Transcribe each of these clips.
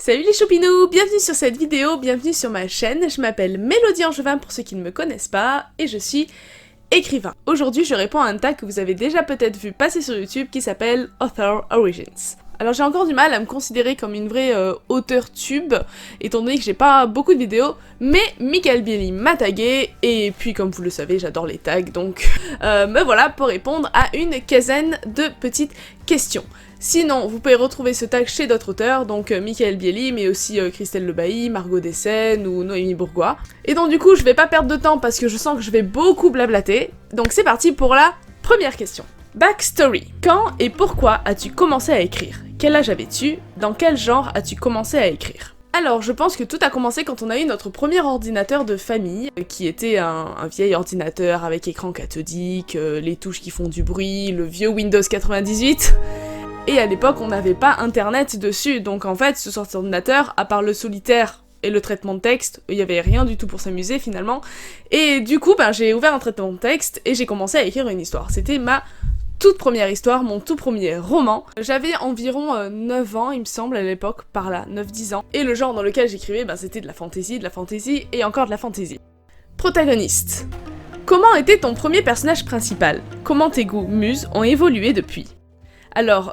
Salut les choupinous, bienvenue sur cette vidéo, bienvenue sur ma chaîne. Je m'appelle Mélodie Angevin pour ceux qui ne me connaissent pas et je suis écrivain. Aujourd'hui je réponds à un tag que vous avez déjà peut-être vu passer sur YouTube qui s'appelle Author Origins. Alors j'ai encore du mal à me considérer comme une vraie auteur tube, étant donné que j'ai pas beaucoup de vidéos, mais Michael Bieli m'a tagué, et puis comme vous le savez, j'adore les tags, donc me voilà pour répondre à une quinzaine de petites questions. Sinon, vous pouvez retrouver ce tag chez d'autres auteurs, donc Michael Bieli, mais aussi Christelle Lebailly, Margot Dessène ou Noémie Bourgois. Et donc du coup, je vais pas perdre de temps parce que je sens que je vais beaucoup blablater, donc c'est parti pour la première question. Backstory. Quand et pourquoi as-tu commencé à écrire? Quel âge avais-tu? Dans quel genre as-tu commencé à écrire? Alors, je pense que tout a commencé quand on a eu notre premier ordinateur de famille, qui était un vieil ordinateur avec écran cathodique, les touches qui font du bruit, le vieux Windows 98. Et à l'époque, on n'avait pas internet dessus, donc en fait, ce sorte d'ordinateur, à part le solitaire et le traitement de texte, il y avait rien du tout pour s'amuser finalement. Et du coup, j'ai ouvert un traitement de texte et j'ai commencé à écrire une histoire. C'était ma toute première histoire, mon tout premier roman. J'avais environ 9 ans, il me semble, à l'époque, par là, 9-10 ans. Et le genre dans lequel j'écrivais, c'était de la fantasy et encore de la fantasy. Protagoniste. Comment était ton premier personnage principal? Comment tes goûts, muses, ont évolué depuis? Alors...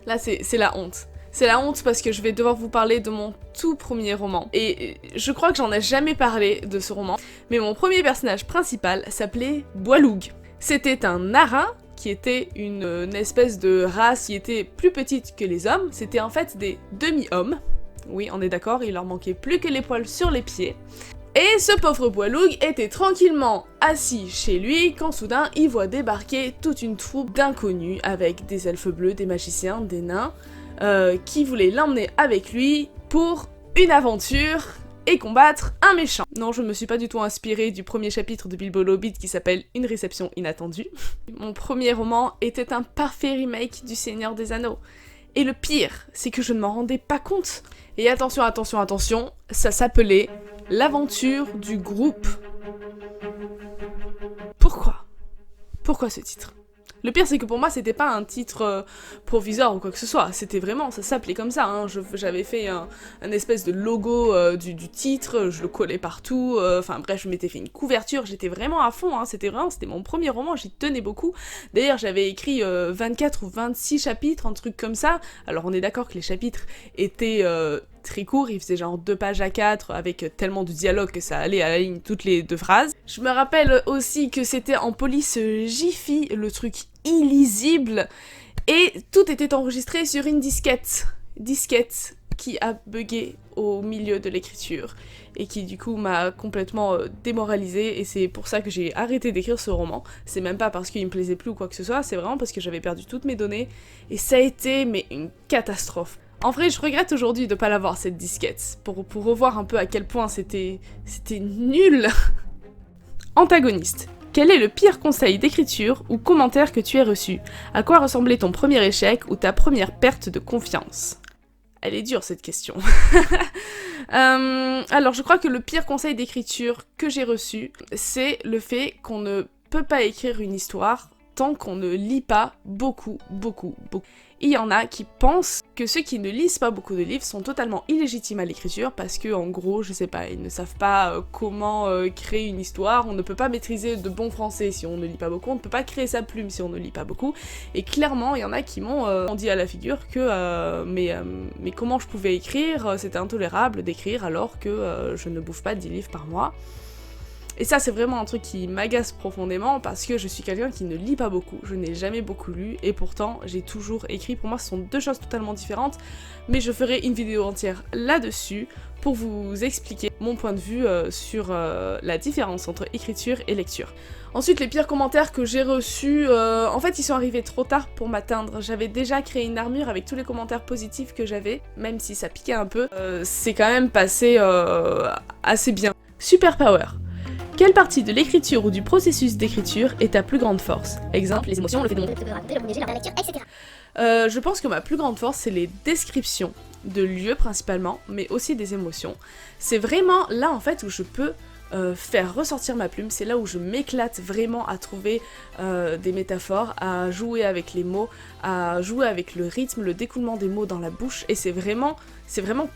là, c'est la honte. C'est la honte parce que je vais devoir vous parler de mon tout premier roman. Et je crois que j'en ai jamais parlé de ce roman, mais mon premier personnage principal s'appelait Boiloug. C'était un narin qui était une espèce de race qui était plus petite que les hommes. C'était en fait des demi-hommes. Oui, on est d'accord, il leur manquait plus que les poils sur les pieds. Et ce pauvre Boiloug était tranquillement assis chez lui quand soudain il voit débarquer toute une troupe d'inconnus avec des elfes bleus, des magiciens, des nains qui voulaient l'emmener avec lui pour une aventure et combattre un méchant. Non, je me suis pas du tout inspirée du premier chapitre de Bilbo le Hobbit qui s'appelle Une réception inattendue. Mon premier roman était un parfait remake du Seigneur des Anneaux. Et le pire, c'est que je ne m'en rendais pas compte. Et attention, attention, attention, ça s'appelait L'aventure du groupe. Pourquoi? Pourquoi ce titre? Le pire, c'est que pour moi, c'était pas un titre provisoire ou quoi que ce soit. C'était vraiment, ça s'appelait comme ça. Hein. J'avais fait un espèce de logo du titre, je le collais partout. Enfin bref, je m'étais fait une couverture. J'étais vraiment à fond. Hein. C'était mon premier roman. J'y tenais beaucoup. D'ailleurs, j'avais écrit 24 ou 26 chapitres, un truc comme ça. Alors, on est d'accord que les chapitres étaient très court, il faisait genre 2 pages à 4 avec tellement de dialogue que ça allait à la ligne toutes les 2 phrases. Je me rappelle aussi que c'était en police Jiffy, le truc illisible, et tout était enregistré sur une disquette qui a bugué au milieu de l'écriture et qui du coup m'a complètement démoralisée, et c'est pour ça que j'ai arrêté d'écrire ce roman. C'est même pas parce qu'il me plaisait plus ou quoi que ce soit, c'est vraiment parce que j'avais perdu toutes mes données et ça a été une catastrophe. En vrai, je regrette aujourd'hui de pas l'avoir, cette disquette, pour revoir un peu à quel point c'était nul. Antagoniste. Quel est le pire conseil d'écriture ou commentaire que tu aies reçu? À quoi ressemblait ton premier échec ou ta première perte de confiance? Elle est dure cette question. Alors, je crois que le pire conseil d'écriture que j'ai reçu, c'est le fait qu'on ne peut pas écrire une histoire tant qu'on ne lit pas beaucoup. Il y en a qui pensent que ceux qui ne lisent pas beaucoup de livres sont totalement illégitimes à l'écriture parce que, en gros, je sais pas, ils ne savent pas comment créer une histoire, on ne peut pas maîtriser de bon français si on ne lit pas beaucoup, on ne peut pas créer sa plume si on ne lit pas beaucoup, et clairement, il y en a qui m'ont dit à la figure que mais comment je pouvais écrire, c'était intolérable d'écrire alors que je ne bouffe pas 10 livres par mois. Et ça, c'est vraiment un truc qui m'agace profondément parce que je suis quelqu'un qui ne lit pas beaucoup, je n'ai jamais beaucoup lu et pourtant j'ai toujours écrit. Pour moi, ce sont deux choses totalement différentes, mais je ferai une vidéo entière là-dessus pour vous expliquer mon point de vue sur la différence entre écriture et lecture. Ensuite, les pires commentaires que j'ai reçus, en fait, ils sont arrivés trop tard pour m'atteindre. J'avais déjà créé une armure avec tous les commentaires positifs que j'avais, même si ça piquait un peu. C'est quand même passé assez bien. Super Power. Quelle partie de l'écriture ou du processus d'écriture est ta plus grande force? Exemple, les émotions, le fait de monter, de raconter, le premier jet, la lecture, etc. Je pense que ma plus grande force, c'est les descriptions de lieux principalement, mais aussi des émotions. C'est vraiment là en fait où je peux faire ressortir ma plume. C'est là où je m'éclate vraiment à trouver des métaphores, à jouer avec les mots, à jouer avec le rythme, le découlement des mots dans la bouche, et c'est vraiment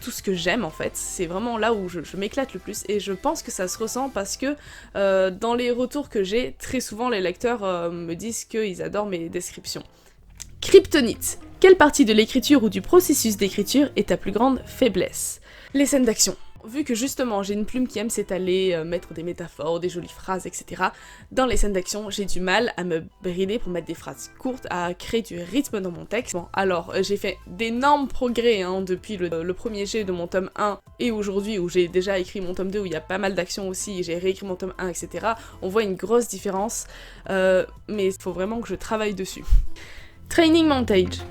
tout ce que j'aime en fait. C'est vraiment là où je m'éclate le plus, et je pense que ça se ressent parce que dans les retours que j'ai, très souvent les lecteurs me disent qu'ils adorent mes descriptions. Kryptonite. Quelle partie de l'écriture ou du processus d'écriture est ta plus grande faiblesse? Les scènes d'action. Vu que justement j'ai une plume qui aime s'étaler, mettre des métaphores, des jolies phrases, etc. Dans les scènes d'action, j'ai du mal à me brider pour mettre des phrases courtes, à créer du rythme dans mon texte. Bon, alors j'ai fait d'énormes progrès depuis le premier jet de mon tome 1 et aujourd'hui où j'ai déjà écrit mon tome 2 où il y a pas mal d'action aussi, et j'ai réécrit mon tome 1, etc. On voit une grosse différence, mais il faut vraiment que je travaille dessus. Training montage.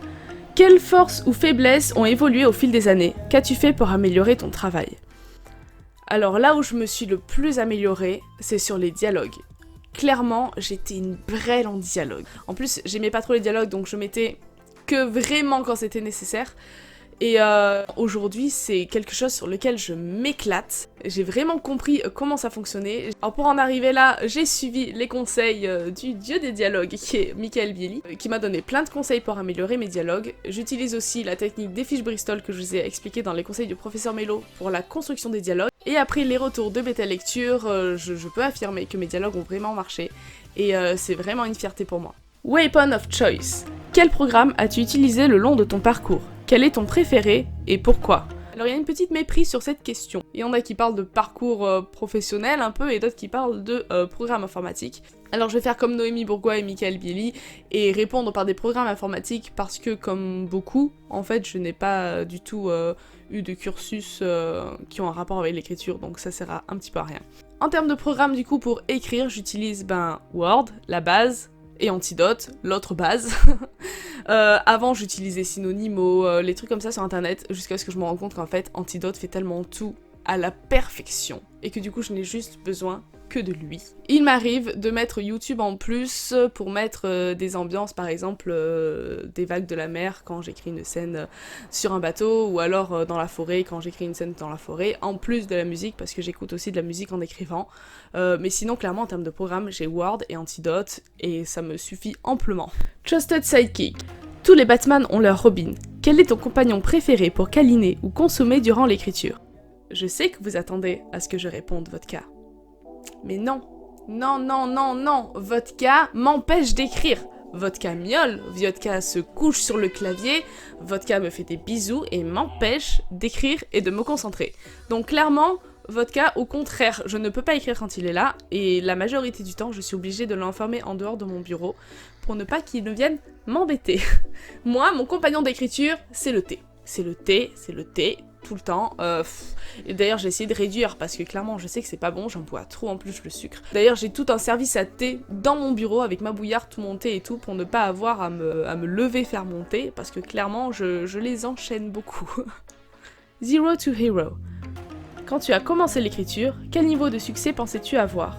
Quelles forces ou faiblesses ont évolué au fil des années? Qu'as-tu fait pour améliorer ton travail? Alors là où je me suis le plus améliorée, c'est sur les dialogues. Clairement, j'étais une brêle en dialogue. En plus, j'aimais pas trop les dialogues, donc je mettais que vraiment quand c'était nécessaire. Et aujourd'hui, c'est quelque chose sur lequel je m'éclate. J'ai vraiment compris comment ça fonctionnait. Alors pour en arriver là, j'ai suivi les conseils du dieu des dialogues, qui est Michael Bieli, qui m'a donné plein de conseils pour améliorer mes dialogues. J'utilise aussi la technique des fiches Bristol que je vous ai expliqué dans les conseils du professeur Mello pour la construction des dialogues. Et après les retours de bêta lecture, je peux affirmer que mes dialogues ont vraiment marché. Et c'est vraiment une fierté pour moi. Weapon of Choice. Quel programme as-tu utilisé le long de ton parcours? Quel est ton préféré et pourquoi? Alors il y a une petite méprise sur cette question. Il y en a qui parlent de parcours professionnel un peu et d'autres qui parlent de programme informatique. Alors je vais faire comme Noémie Bourgois et Michael Bieli et répondre par des programmes informatiques parce que comme beaucoup, en fait je n'ai pas du tout eu de cursus qui ont un rapport avec l'écriture, donc ça sert un petit peu à rien. En termes de programme du coup pour écrire, j'utilise Word, la base, et Antidote, l'autre base. Avant j'utilisais Synonymo, les trucs comme ça sur internet, jusqu'à ce que je me rende compte qu'en fait Antidote fait tellement tout à la perfection, et que du coup je n'ai juste besoin que de lui. Il m'arrive de mettre YouTube en plus pour mettre des ambiances, par exemple des vagues de la mer quand j'écris une scène sur un bateau, ou alors dans la forêt quand j'écris une scène dans la forêt, en plus de la musique, parce que j'écoute aussi de la musique en écrivant. Mais sinon, clairement, en termes de programme, j'ai Word et Antidote, et ça me suffit amplement. Trusted Sidekick. Tous les Batman ont leur Robin. Quel est ton compagnon préféré pour câliner ou consommer durant l'écriture? Je sais que vous attendez à ce que je réponde Vodka. Mais non, non, non, non, non, Vodka m'empêche d'écrire. Vodka miaule, Vodka se couche sur le clavier, Vodka me fait des bisous et m'empêche d'écrire et de me concentrer. Donc clairement, Vodka, au contraire, je ne peux pas écrire quand il est là, et la majorité du temps, je suis obligée de l'enfermer en dehors de mon bureau pour ne pas qu'il ne vienne m'embêter. Moi, mon compagnon d'écriture, c'est le thé. C'est le thé, tout le temps. Et d'ailleurs j'ai essayé de réduire parce que clairement je sais que c'est pas bon, j'en bois trop en plus le sucre. D'ailleurs j'ai tout un service à thé dans mon bureau avec ma bouillarde, tout mon thé et tout, pour ne pas avoir à me lever faire mon thé, parce que clairement je les enchaîne beaucoup. Zero to Hero. Quand tu as commencé l'écriture, quel niveau de succès pensais-tu avoir?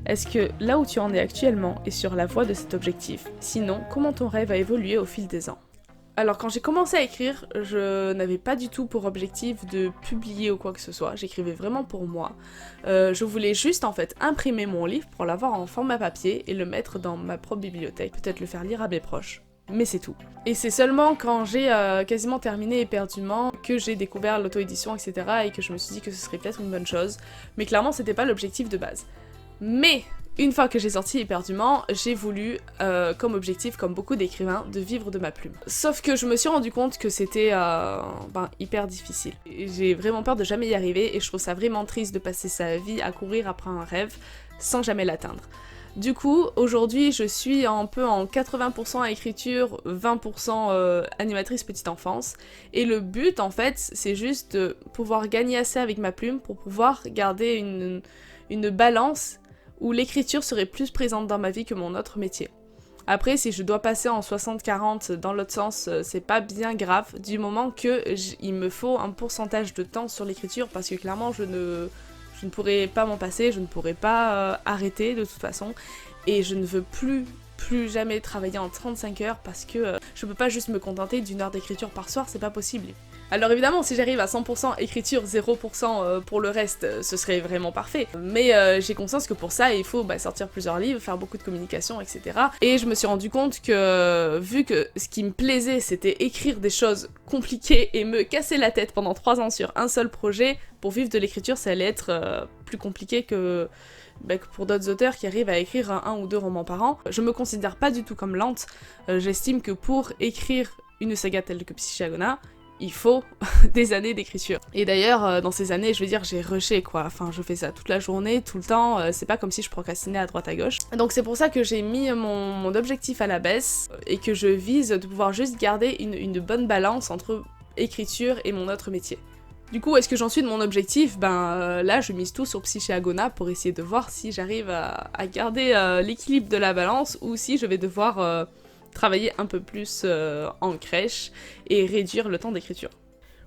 Est-ce que là où tu en es actuellement est sur la voie de cet objectif? Sinon, comment ton rêve a évolué au fil des ans? Alors quand j'ai commencé à écrire, je n'avais pas du tout pour objectif de publier ou quoi que ce soit, j'écrivais vraiment pour moi. Je voulais juste en fait imprimer mon livre pour l'avoir en format papier et le mettre dans ma propre bibliothèque, peut-être le faire lire à mes proches. Mais c'est tout. Et c'est seulement quand j'ai quasiment terminé éperdument que j'ai découvert l'auto-édition, etc. et que je me suis dit que ce serait peut-être une bonne chose. Mais clairement c'était pas l'objectif de base. Mais une fois que j'ai sorti éperdument, j'ai voulu, comme objectif, comme beaucoup d'écrivains, de vivre de ma plume. Sauf que je me suis rendu compte que c'était hyper difficile. J'ai vraiment peur de jamais y arriver et je trouve ça vraiment triste de passer sa vie à courir après un rêve sans jamais l'atteindre. Du coup, aujourd'hui, je suis un peu en 80% à écriture, 20% animatrice petite enfance. Et le but, en fait, c'est juste de pouvoir gagner assez avec ma plume pour pouvoir garder une balance où l'écriture serait plus présente dans ma vie que mon autre métier. Après, si je dois passer en 60-40 dans l'autre sens, c'est pas bien grave, du moment que il me faut un pourcentage de temps sur l'écriture, parce que clairement, je ne pourrais pas m'en passer, je ne pourrais pas arrêter de toute façon, et je ne veux plus jamais travailler en 35 heures, parce que je peux pas juste me contenter d'1 heure d'écriture par soir, c'est pas possible. Alors évidemment, si j'arrive à 100% écriture, 0% pour le reste, ce serait vraiment parfait. Mais j'ai conscience que pour ça, il faut sortir plusieurs livres, faire beaucoup de communication, etc. Et je me suis rendu compte que, vu que ce qui me plaisait, c'était écrire des choses compliquées et me casser la tête pendant 3 ans sur un seul projet, pour vivre de l'écriture, ça allait être plus compliqué que pour d'autres auteurs qui arrivent à écrire un ou 2 romans par an. Je me considère pas du tout comme lente. J'estime que pour écrire une saga telle que Psychagona, il faut des années d'écriture. Et d'ailleurs, dans ces années, je veux dire, j'ai rushé quoi. Enfin, je fais ça toute la journée, tout le temps. C'est pas comme si je procrastinais à droite à gauche. Donc c'est pour ça que j'ai mis mon objectif à la baisse et que je vise de pouvoir juste garder une bonne balance entre écriture et mon autre métier. Du coup, est-ce que j'en suis de mon objectif? Là, je mise tout sur Psychagona pour essayer de voir si j'arrive à garder l'équilibre de la balance ou si je vais devoir travailler un peu plus en crèche et réduire le temps d'écriture.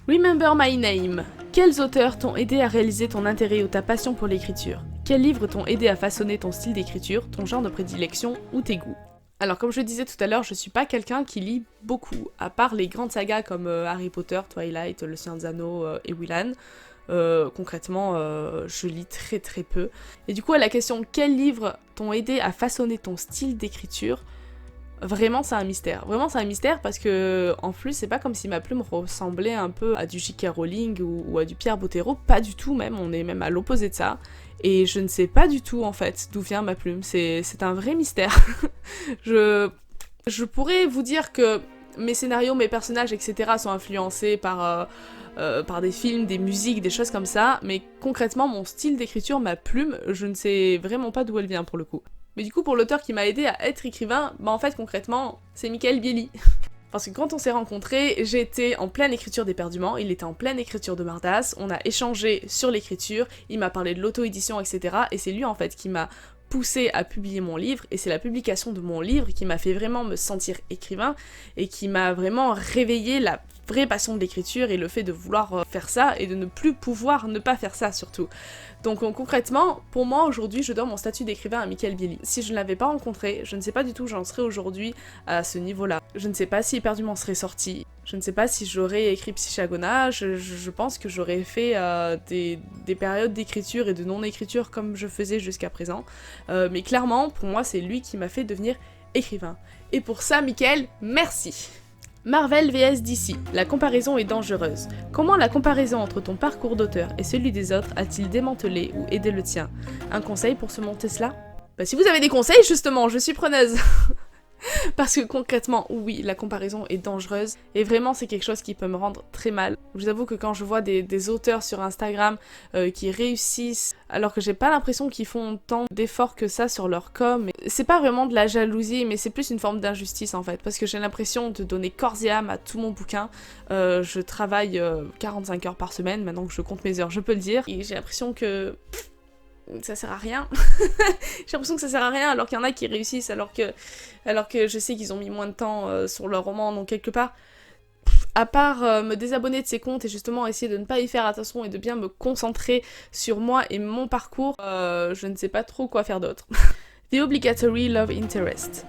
Remember My Name. Quels auteurs t'ont aidé à réaliser ton intérêt ou ta passion pour l'écriture? Quels livres t'ont aidé à façonner ton style d'écriture, ton genre de prédilection ou tes goûts? Alors comme je disais tout à l'heure, je suis pas quelqu'un qui lit beaucoup, à part les grandes sagas comme Harry Potter, Twilight, Le Seigneur des Anneaux et Willan. Concrètement, je lis très très peu. Et du coup, à la question « Quels livres t'ont aidé à façonner ton style d'écriture ?» Vraiment, c'est un mystère. Vraiment, c'est un mystère parce que, en plus, c'est pas comme si ma plume ressemblait un peu à du J.K. Rowling ou à du Pierre Bottero. Pas du tout, même. On est même à l'opposé de ça. Et je ne sais pas du tout, en fait, d'où vient ma plume. C'est un vrai mystère. Je pourrais vous dire que mes scénarios, mes personnages, etc. sont influencés par des films, des musiques, des choses comme ça. Mais concrètement, mon style d'écriture, ma plume, je ne sais vraiment pas d'où elle vient, pour le coup. Mais du coup, pour l'auteur qui m'a aidé à être écrivain, en fait, concrètement, c'est Michael Bieli. Parce que quand on s'est rencontrés, j'étais en pleine écriture d'Éperdument, il était en pleine écriture de Mardas, on a échangé sur l'écriture, il m'a parlé de l'auto-édition, etc. Et c'est lui, en fait, qui m'a poussé à publier mon livre, et c'est la publication de mon livre qui m'a fait vraiment me sentir écrivain, et qui m'a vraiment réveillé la vraie passion de l'écriture, et le fait de vouloir faire ça, et de ne plus pouvoir ne pas faire ça, surtout. Donc concrètement, pour moi aujourd'hui, je dois mon statut d'écrivain à Michael Bieli. Si je ne l'avais pas rencontré, je ne sais pas du tout où j'en serais aujourd'hui à ce niveau-là. Je ne sais pas si Éperdument serait sorti, je ne sais pas si j'aurais écrit Psychagona, je pense que j'aurais fait des périodes d'écriture et de non-écriture comme je faisais jusqu'à présent. Mais clairement, pour moi, c'est lui qui m'a fait devenir écrivain. Et pour ça, Michael, merci! Marvel vs DC, la comparaison est dangereuse. Comment la comparaison entre ton parcours d'auteur et celui des autres a-t-il démantelé ou aidé le tien? Un conseil pour surmonter cela? Si vous avez des conseils, justement, je suis preneuse. Parce que concrètement, oui, la comparaison est dangereuse et vraiment c'est quelque chose qui peut me rendre très mal. Je vous avoue que quand je vois des auteurs sur Instagram qui réussissent alors que j'ai pas l'impression qu'ils font tant d'efforts que ça sur leur com, c'est pas vraiment de la jalousie mais c'est plus une forme d'injustice en fait parce que j'ai l'impression de donner corps et âme à tout mon bouquin. Je travaille 45 heures par semaine, maintenant que je compte mes heures je peux le dire, et j'ai l'impression que ça sert à rien. J'ai l'impression que ça sert à rien alors qu'il y en a qui réussissent, alors que je sais qu'ils ont mis moins de temps sur leur roman, donc quelque part, à part me désabonner de ces comptes et justement essayer de ne pas y faire attention et de bien me concentrer sur moi et mon parcours, je ne sais pas trop quoi faire d'autre. The Obligatory Love Interest.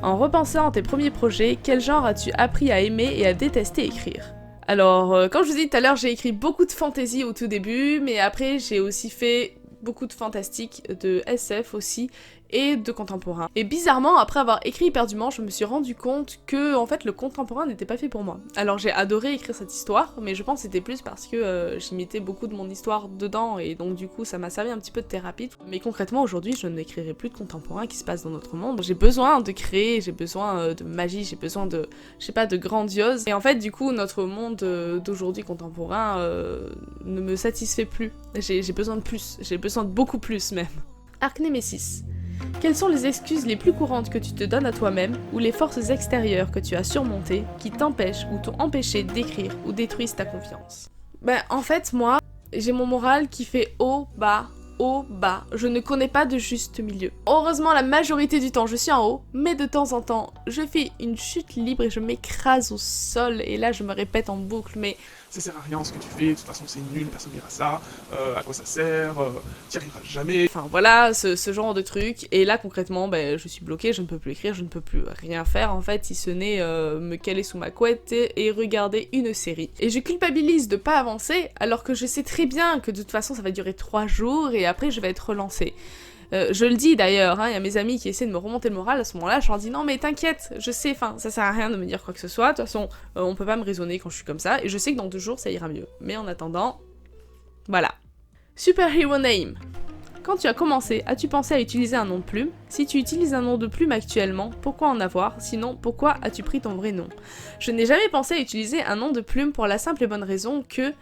En repensant à tes premiers projets, quel genre as-tu appris à aimer et à détester écrire? Alors, comme je vous ai dit tout à l'heure, j'ai écrit beaucoup de fantasy au tout début, mais après j'ai aussi fait beaucoup de fantastique, de SF aussi, et de contemporain. Et bizarrement, après avoir écrit Éperdument, je me suis rendu compte que, en fait, le contemporain n'était pas fait pour moi. Alors j'ai adoré écrire cette histoire, mais je pense que c'était plus parce que j'imitais beaucoup de mon histoire dedans, et donc du coup ça m'a servi un petit peu de thérapie. Mais concrètement, aujourd'hui, je n'écrirai plus de contemporain qui se passe dans notre monde. J'ai besoin de créer, j'ai besoin de magie, j'ai besoin de, je sais pas, de grandiose. Et en fait, du coup, notre monde d'aujourd'hui contemporain ne me satisfait plus. J'ai besoin de plus, j'ai besoin de beaucoup plus même. Arc Nemesis. Quelles sont les excuses les plus courantes que tu te donnes à toi-même ou les forces extérieures que tu as surmontées qui t'empêchent ou t'ont empêché d'écrire ou détruisent ta confiance? En fait, moi, j'ai mon moral qui fait haut, bas, haut, bas. Je ne connais pas de juste milieu. Heureusement, la majorité du temps, je suis en haut, mais de temps en temps, je fais une chute libre et je m'écrase au sol. Et là, je me répète en boucle, mais ça sert à rien ce que tu fais, de toute façon c'est nul, personne n'ira ça, à quoi ça sert, t'y arriveras jamais. Enfin voilà, ce genre de truc. Et là concrètement, ben, je suis bloquée, je ne peux plus écrire, je ne peux plus rien faire en fait, si ce n'est me caler sous ma couette et regarder une série. Et je culpabilise de pas avancer, alors que je sais très bien que de toute façon ça va durer 3 jours et après je vais être relancée. Je le dis d'ailleurs, il y a mes amis qui essaient de me remonter le moral à ce moment-là, je leur dis non mais t'inquiète, je sais, enfin ça sert à rien de me dire quoi que ce soit, de toute façon on peut pas me raisonner quand je suis comme ça, et je sais que dans 2 jours ça ira mieux. Mais en attendant, voilà. Superhero name. Quand tu as commencé, as-tu pensé à utiliser un nom de plume? Si tu utilises un nom de plume actuellement, pourquoi en avoir? Sinon, pourquoi as-tu pris ton vrai nom? Je n'ai jamais pensé à utiliser un nom de plume pour la simple et bonne raison que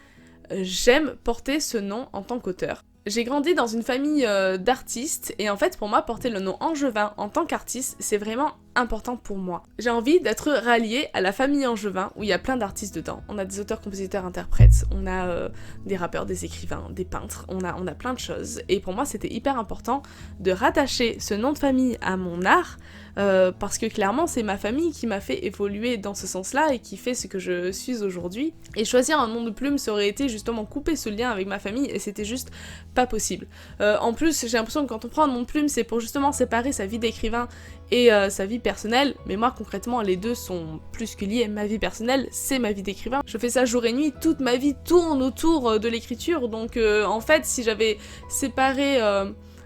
j'aime porter ce nom en tant qu'auteur. J'ai grandi dans une famille d'artistes et en fait pour moi porter le nom Angevin en tant qu'artiste c'est vraiment important pour moi. J'ai envie d'être ralliée à la famille Angevin où il y a plein d'artistes dedans. On a des auteurs, compositeurs, interprètes, on a des rappeurs, des écrivains, des peintres, on a plein de choses. Et pour moi c'était hyper important de rattacher ce nom de famille à mon art parce que clairement c'est ma famille qui m'a fait évoluer dans ce sens-là et qui fait ce que je suis aujourd'hui. Et choisir un nom de plume ça aurait été justement couper ce lien avec ma famille et c'était juste pas possible. En plus j'ai l'impression que quand on prend un nom de plume c'est pour justement séparer sa vie d'écrivain et sa vie personnelle, mais moi concrètement les deux sont plus que liés. Ma vie personnelle c'est ma vie d'écrivain, je fais ça jour et nuit, toute ma vie tourne autour de l'écriture, donc en fait si j'avais séparé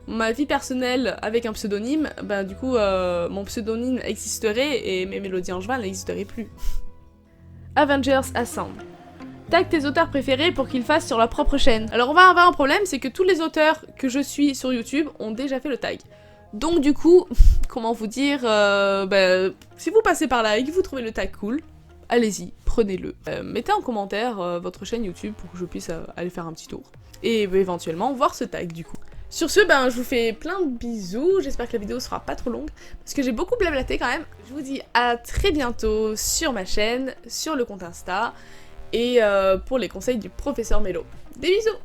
ma vie personnelle avec un pseudonyme, bah du coup mon pseudonyme existerait et mes mélodies Angevin n'existeraient plus. Avengers Assemble. Tag tes auteurs préférés pour qu'ils fassent sur leur propre chaîne. Alors on va avoir un problème, c'est que tous les auteurs que je suis sur YouTube ont déjà fait le tag. Donc du coup, comment vous dire, si vous passez par là et que vous trouvez le tag cool, allez-y, prenez-le. Mettez en commentaire votre chaîne YouTube pour que je puisse aller faire un petit tour. Et éventuellement voir ce tag du coup. Sur ce, je vous fais plein de bisous, j'espère que la vidéo sera pas trop longue, parce que j'ai beaucoup blablaté quand même. Je vous dis à très bientôt sur ma chaîne, sur le compte Insta, et pour les conseils du professeur Mélo. Des bisous!